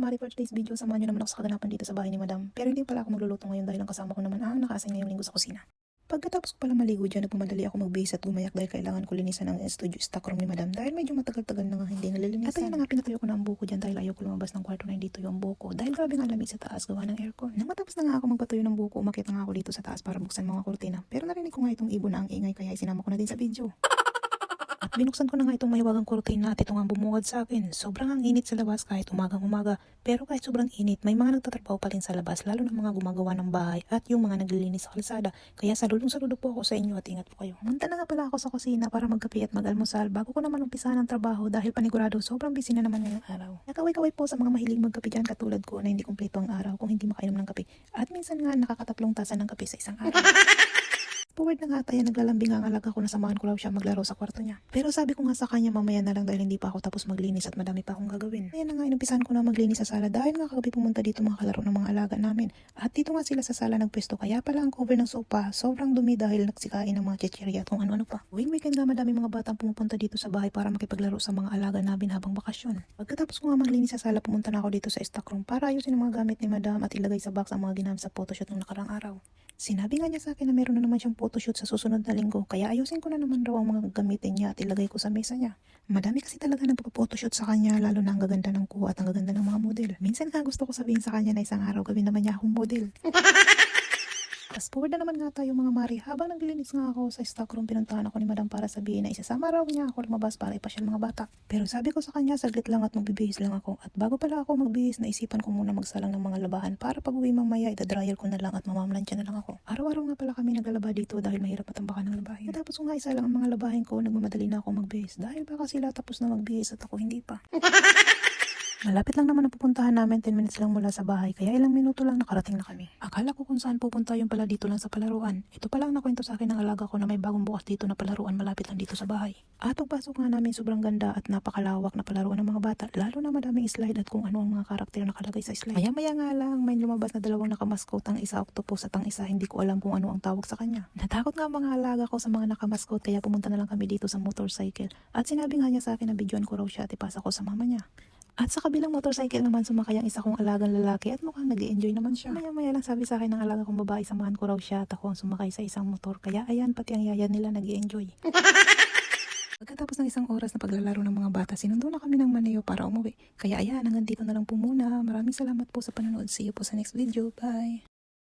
Mari for today's video, samahan nyo naman ako sa kaganapan dito sa bahay ni Madam. Pero hindi pala ako magluluto ngayon dahil ang kasama ko naman naka-assign ngayong linggo sa kusina. Pagkatapos ko pala maligo dyan, nagpumadali ako magbihis at gumayak dahil kailangan ko linisan ang studio stock room ni Madam dahil medyo matagal-tagal na nga hindi nalilinisan. At ayan na nga, pinatuyo ko na ang buko dyan dahil ayaw ko lumabas ng kwarto na hindi tuyo ang buko dahil grabe nga lamig sa taas gawa ng aircon. Nang matapos na nga ako magpatuyo ng buko, umakyat na nga ako dito sa taas para buksan mga kurtina. Pero narinig ko nga itong ibon na ang ingay kaya isinama ko na din sa video. At binuksan ko na nga itong mahiwagang kurtina at ito nga bumungad sa akin. Sobrang ang init sa labas kahit umagang-umaga. Pero kahit sobrang init, may mga nagtatrabaho pa rin sa labas lalo na mga gumagawa ng bahay at yung mga naglilinis sa kalsada. Kaya saludong-saludo po ako sa inyo at ingat po kayo. Munta na nga pala ako sa kusina para magkape at mag-almusal bago ko naman umpisahan ang trabaho dahil panigurado sobrang busy na naman ngayong araw. Nakaway-kaway po sa mga mahilig magkape dyan katulad ko na hindi kumpleto ang araw kung hindi makainom ng kape. At minsan nga nakakatatlong tasa ng kape sa isang araw. Forward na nga tayo, naglalambing ang alaga ko na samahan ko raw siya maglaro sa kwarto niya. Pero sabi ko nga sa kanya mamaya na lang dahil hindi pa ako tapos maglinis at madami pa akong gagawin. Ayan na nga, inumpisahan ko na maglinis sa sala dahil nga kagabi pumunta dito mga kalaro ng mga alaga namin. At dito nga sila sa sala nagpwesto kaya pala ang cover ng sofa sobrang dumi dahil nagsikain ng mga chichirya at kung ano-ano pa. Tuwing weekend nga madami mga batang pumupunta dito sa bahay para makipaglaro sa mga alaga namin habang bakasyon. Pagkatapos ko nga maglinis sa sala, pumunta na ako dito sa stock room para ayusin ang mga gamit ni Madam at ilagay sa box ang mga ginamit sa photoshoot ng nakarang araw. Sinabi nga niya sa akin na meron na naman siyang photoshoot sa susunod na linggo kaya ayusin ko na naman raw ang mga gamitin niya at ilagay ko sa mesa niya. Madami kasi talaga nagpo-photoshoot sa kanya lalo na ang gaganda ng kuha at ang gaganda ng mga model. Minsan nga gusto ko sabihin sa kanya na isang araw gawin naman niya akong model. Fast forward na naman nga tayo mga mari. Habang naglilinis nga ako sa stock room, pinuntahan ako ni Madam para sabihin na isasama raw niya ako lumabas para ipasyal mga bata. Pero sabi ko sa kanya saglit lang at magbibihis lang ako. At bago pala ako magbihis, naisipan ko muna magsalang ng mga labahan para pag uwi mamaya ida-dryer ko na lang at mamamlansya na lang ako. Araw-araw nga pala kami naglalaba dito dahil mahirap matambakan ng labahin. Tapos ko nga isa lang ang mga labahin ko, nagmamadali na ako magbihis dahil baka sila tapos na magbihis at ako hindi pa. Malapit lang naman ang pupuntahan namin, 10 minutes lang mula sa bahay, kaya ilang minuto lang nakarating na kami. Akala ko kung saan pupunta yung pala dito lang sa palaruan. Ito pala ang nakwento sa akin ng alaga ko na may bagong bukas dito na palaruan malapit lang dito sa bahay. At pagpasok nga namin sobrang ganda at napakalawak na palaruan ng mga bata, lalo na madaming slide at kung ano ang mga karakter na nakalagay sa slide. Maya-maya nga lang may lumabas na dalawang nakamaskot, ang isa octopus at ang isa hindi ko alam kung ano ang tawag sa kanya. Natakot nga ang mga alaga ko sa mga nakamaskot kaya pumunta na lang kami dito sa motorcycle. At sinabi nga niya sa akin na videoan ko raw siya at ipasa ko sa mama niya. At sa kabilang motorcycle naman sumakay ang isa kong alagang lalaki at mukhang nag-i-enjoy naman siya. Maya-maya lang sabi sa akin ng alaga kong babae, samahan ko raw siya at ako ang sumakay sa isang motor. Kaya ayan, pati ang yaya nila nag-i-enjoy. Pagkatapos ng isang oras na paglalaro ng mga bata, sinundo na kami ng Maneo para umuwi. Kaya ayan, hanggang dito na lang po muna. Maraming salamat po sa panonood. See you po sa next video. Bye!